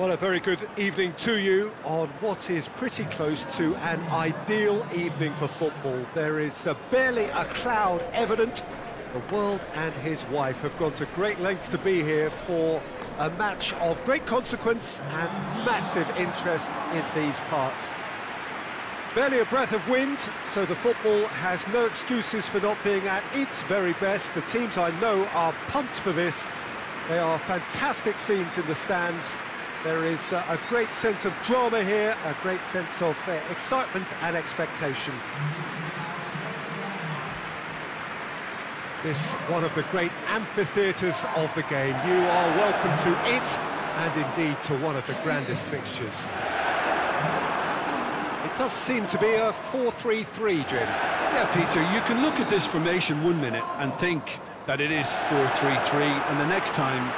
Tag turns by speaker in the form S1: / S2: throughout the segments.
S1: Well, a very good evening to you on what is pretty close to an ideal evening for football. There is barely a cloud evident. The world and his wife have gone to great lengths to be here for a match of great consequence and massive interest in these parts. Barely a breath of wind, so the football has no excuses for not being at its very best. The teams I know are pumped for this. They are fantastic scenes in the stands. There is a great sense of drama here, a great sense of excitement and expectation. This one of the great amphitheatres of the game. You are welcome to it, and indeed to one of the grandest fixtures. It does seem to be a 4-3-3, Jim.
S2: Yeah, Peter, you can look at this formation 1 minute and think that it is 4-3-3, and the next time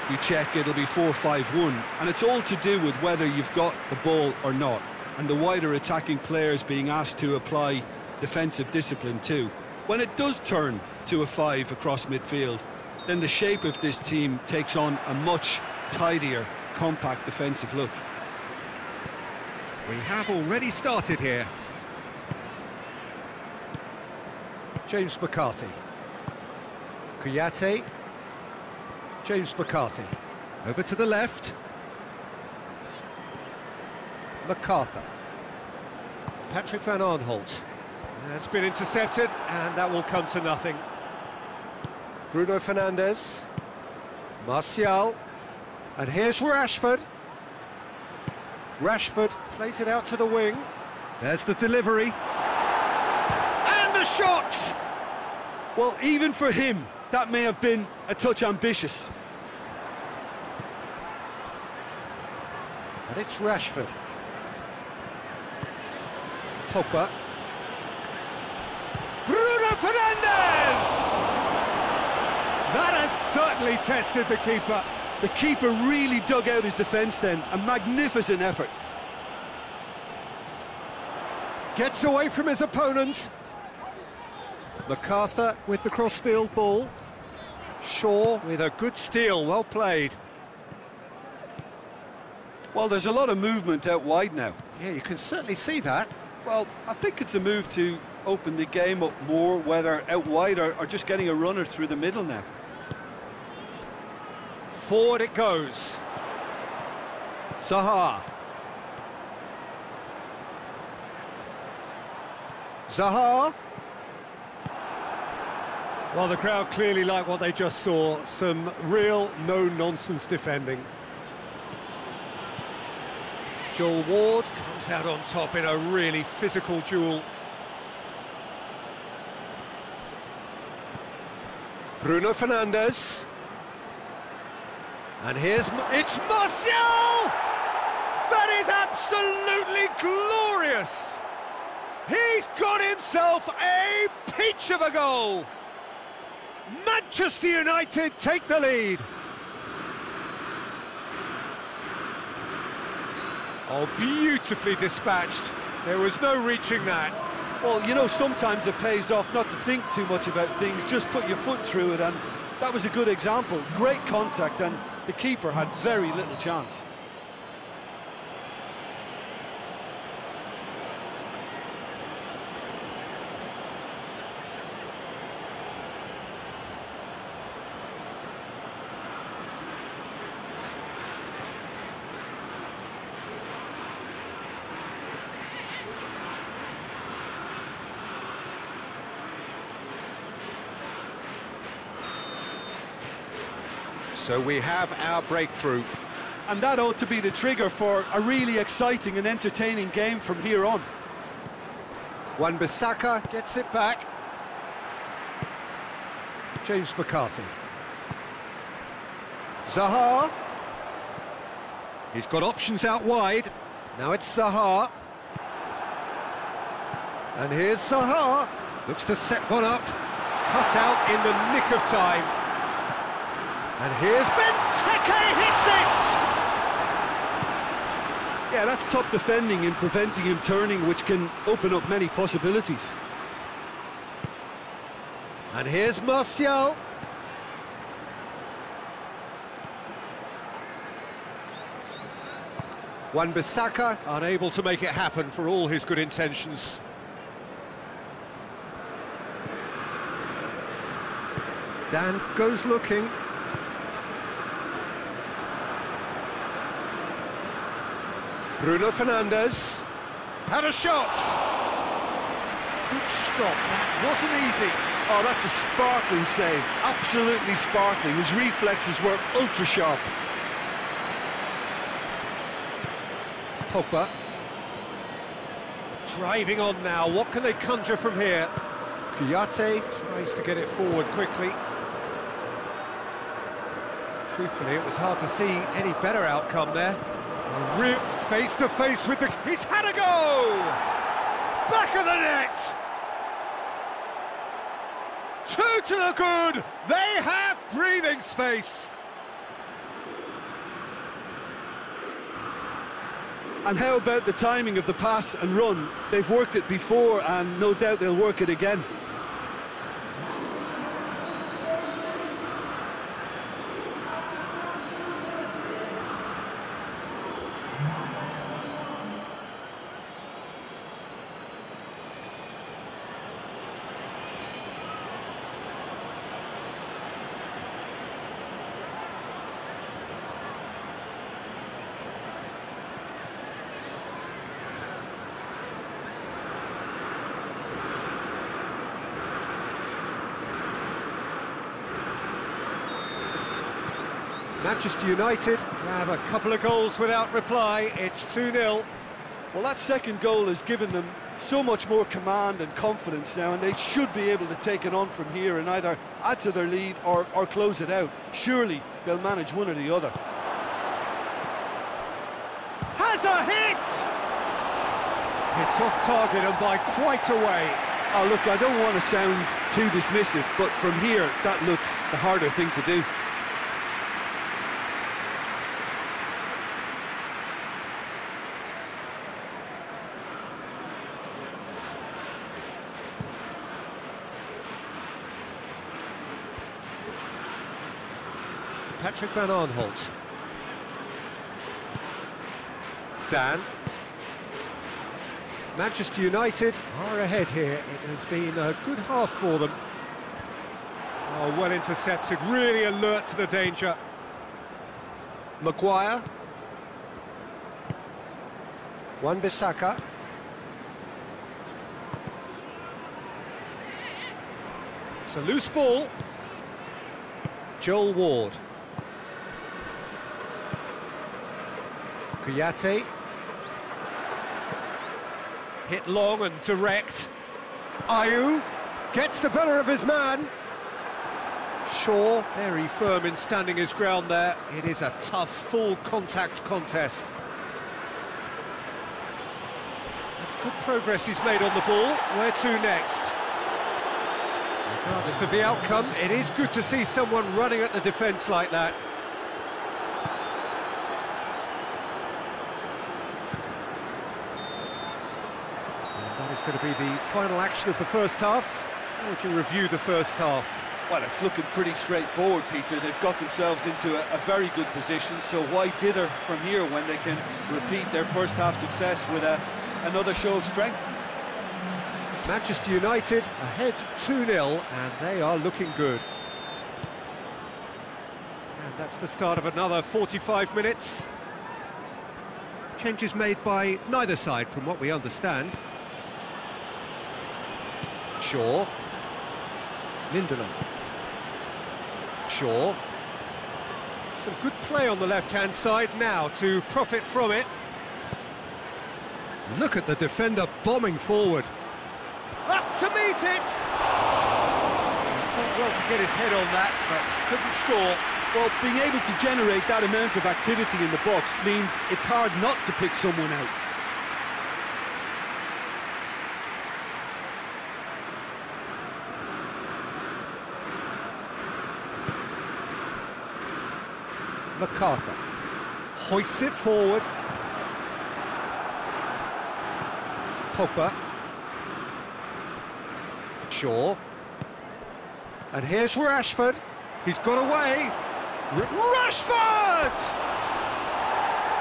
S2: you check, it'll be 4-5-1, and it's all to do with whether you've got the ball or not, and the wider attacking players being asked to apply defensive discipline too. When it does turn to a 5 across midfield, then the shape of this team takes on a much tidier, compact defensive look.
S1: We have already started here. James McCarthy. Kouyaté. James McCarthy. Over to the left. MacArthur. Patrick van Aanholt. That's been intercepted, and that will come to nothing. Bruno Fernandes. Martial. And here's Rashford. Rashford plays it out to the wing. There's the delivery. And the shot!
S2: Well, even for him, that may have been a touch ambitious.
S1: And it's Rashford. Pogba. Bruno Fernandes! That has certainly tested the keeper.
S2: The keeper really dug out his defence then. A magnificent effort.
S1: Gets away from his opponent. MacArthur with the crossfield ball. Shaw with a good steal, well played.
S2: Well, there's a lot of movement out wide now.
S1: Yeah, you can certainly see that.
S2: Well, I think it's a move to open the game up more, whether out wide or just getting a runner through the middle now.
S1: Forward it goes. Zaha. Zaha. Well, the crowd clearly like what they just saw. Some real no-nonsense defending. Joel Ward comes out on top in a really physical duel. Bruno Fernandes. And it's Martial! That is absolutely glorious! He's got himself a peach of a goal! Manchester United take the lead. Oh, beautifully dispatched. There was no reaching that.
S2: Well, you know, sometimes it pays off not to think too much about things, just put your foot through it, and that was a good example. Great contact, and the keeper had very little chance.
S1: So we have our breakthrough.
S2: And that ought to be the trigger for a really exciting and entertaining game from here on.
S1: Wan-Bissaka gets it back. James McCarthy. Zaha. He's got options out wide. Now it's Zaha. And here's Zaha. Looks to set one up. Cut out in the nick of time. And here's Benteke, hits it!
S2: Yeah, that's top defending and preventing him turning, which can open up many possibilities.
S1: And here's Martial. Wan-Bissaka unable to make it happen for all his good intentions. Dan goes looking. Bruno Fernandes had a shot. Good stop, that wasn't easy.
S2: Oh, that's a sparkling save, absolutely sparkling. His reflexes were ultra sharp.
S1: Pogba. Driving on now, what can they conjure from here? Kouyaté tries to get it forward quickly. Truthfully, it was hard to see any better outcome there. A real face-to-face with the... He's had a go! Back of the net! Two to the good! They have breathing space!
S2: And how about the timing of the pass and run? They've worked it before and no doubt they'll work it again.
S1: Manchester United grab a couple of goals without reply. It's 2-0.
S2: Well, that second goal has given them so much more command and confidence now, and they should be able to take it on from here and either add to their lead or close it out. Surely they'll manage one or the other.
S1: Has a hit! It's off target and by quite a way.
S2: Oh, look, I don't want to sound too dismissive, but from here, that looked the harder thing to do.
S1: Patrick van Aanholt. Dan. Manchester United are ahead here. It has been a good half for them. Oh, well intercepted, really alert to the danger. Maguire. Wan-Bissaka. It's a loose ball. Joel Ward. Kouyaté. Hit long and direct. Ayew gets the better of his man. Shaw, very firm in standing his ground there. It is a tough, full contact contest. That's good progress he's made on the ball. Where to next? Regardless of the outcome, it is good to see someone running at the defence like that. That is going to be the final action of the first half. How would you review the first half?
S2: Well, it's looking pretty straightforward, Peter. They've got themselves into a very good position, so why dither from here when they can repeat their first half success with another show of strength?
S1: Manchester United ahead 2-0, and they are looking good. And that's the start of another 45 minutes. Changes made by neither side, from what we understand. Shaw. Lindelof. Shaw. Some good play on the left-hand side now to profit from it. Look at the defender bombing forward. Up to meet it! He's done well to get his head on that, but couldn't score.
S2: Well, being able to generate that amount of activity in the box means it's hard not to pick someone out.
S1: MacArthur hoists it forward. Pogba. Shaw. And here's Rashford. He's got away. Rashford!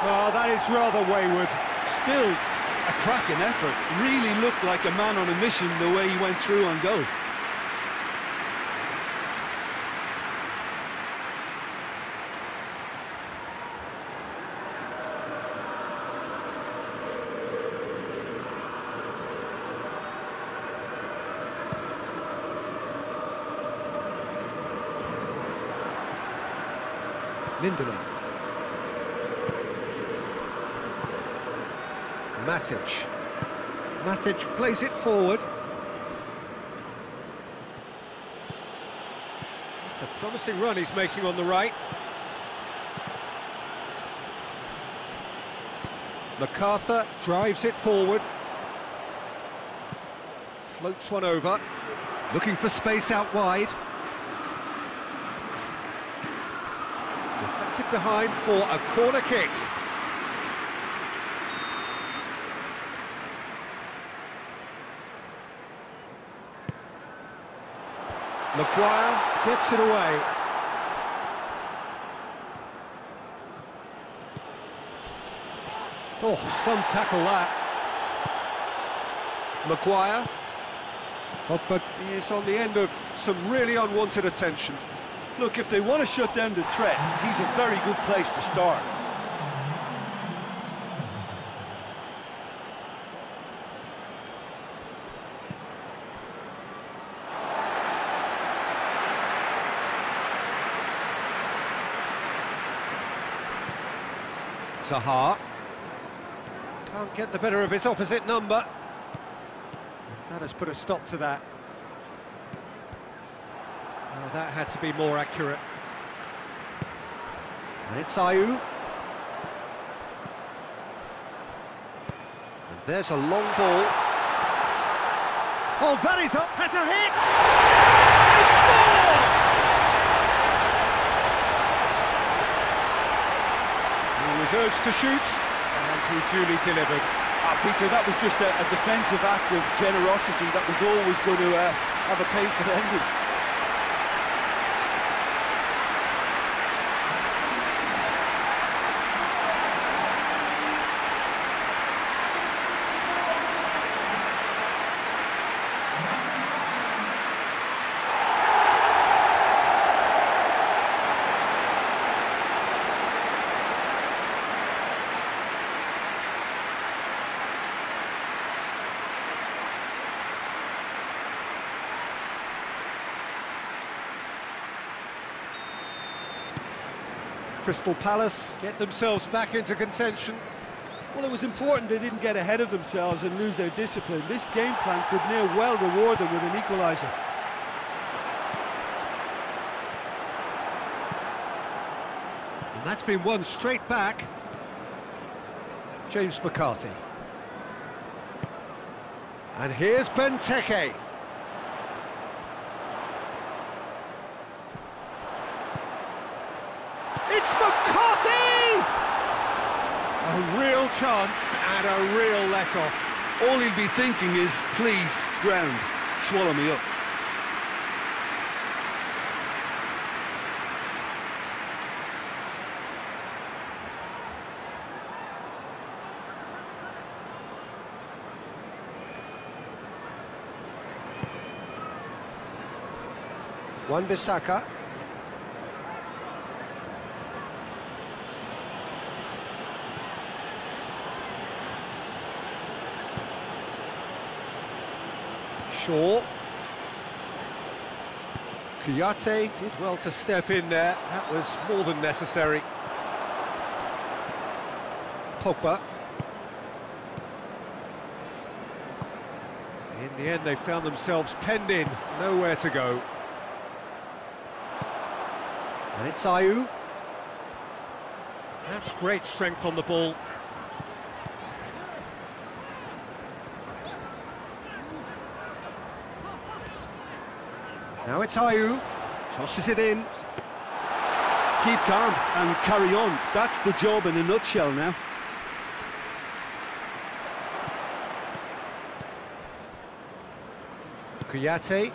S1: Oh, that is rather wayward.
S2: Still, a cracking effort. Really looked like a man on a mission the way he went through on goal.
S1: Lindelof. Matic. Matic plays it forward. It's a promising run he's making on the right. MacArthur drives it forward. Floats one over. Looking for space out wide. Deflected behind for a corner kick. Maguire gets it away. Oh, some tackle that. Maguire. Pogba is on the end of some really unwanted attention.
S2: Look, if they want to shut down the threat, he's a very good place to start.
S1: Zaha. Can't get the better of his opposite number. That has put a stop to that. Oh, that had to be more accurate. And it's Ayew. And there's a long ball. Oh, that is up, has a hit! They scored! He was urged to shoot, and he duly delivered.
S2: Peter, that was just a defensive act of generosity that was always going to have a painful ending.
S1: Crystal Palace get themselves back into contention.
S2: Well, it was important they didn't get ahead of themselves and lose their discipline. This game plan could now well reward them with an equaliser.
S1: And that's been won straight back. James McCarthy. And here's Benteke. It's McCarthy! A real chance and a real let-off.
S2: All he'll be thinking is, please, ground, swallow me up.
S1: Wan-Bissaka. Shaw. Kouyaté did well to step in there. That was more than necessary. Pogba. In the end, they found themselves penned in, nowhere to go. And it's Ayew. That's great strength on the ball. Now it's Ayew, crosses it in.
S2: Keep calm and carry on. That's the job in a nutshell now.
S1: Kouyaté.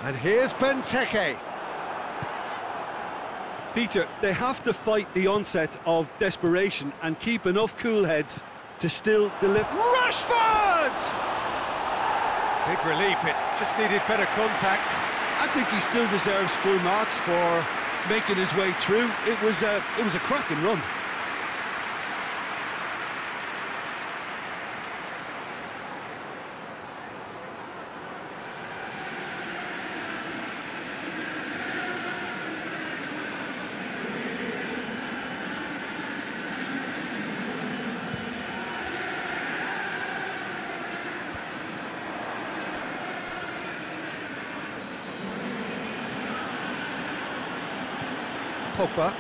S1: And here's Benteke.
S2: Peter, they have to fight the onset of desperation and keep enough cool heads to still deliver.
S1: Rashford! Big relief, it just needed better contact.
S2: I think he still deserves full marks for making his way through. It was a cracking run.
S1: Pogba.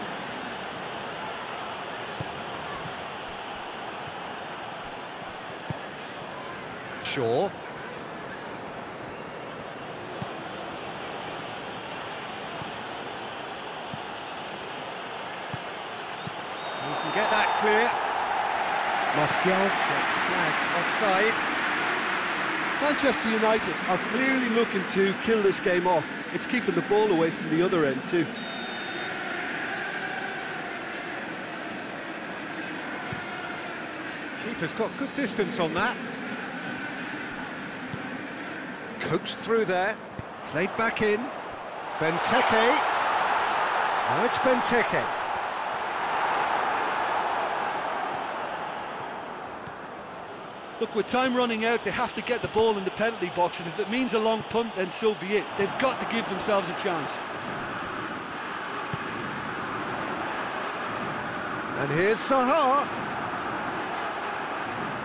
S1: Shaw. You can get that clear. Martial gets flagged offside.
S2: Manchester United are clearly looking to kill this game off. It's keeping the ball away from the other end too.
S1: Keeper's got good distance on that. Coaxed through there, played back in. Benteke. Now it's Benteke.
S2: Look, with time running out, they have to get the ball in the penalty box, and if it means a long punt, then so be it. They've got to give themselves a chance.
S1: And here's Zaha.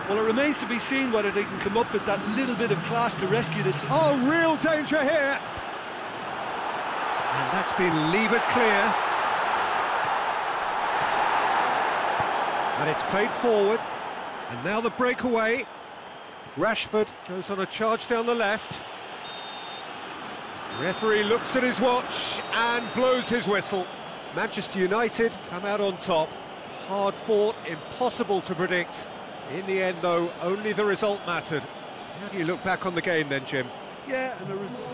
S2: Well, it remains to be seen whether they can come up with that little bit of class to rescue this.
S1: Oh, real danger here. And that's been levered clear. And it's played forward. And now the breakaway. Rashford goes on a charge down the left. Referee looks at his watch and blows his whistle. Manchester United come out on top. Hard fought, impossible to predict. In the end, though, only the result mattered. How do you look back on the game then, Jim?
S2: Yeah, and a result.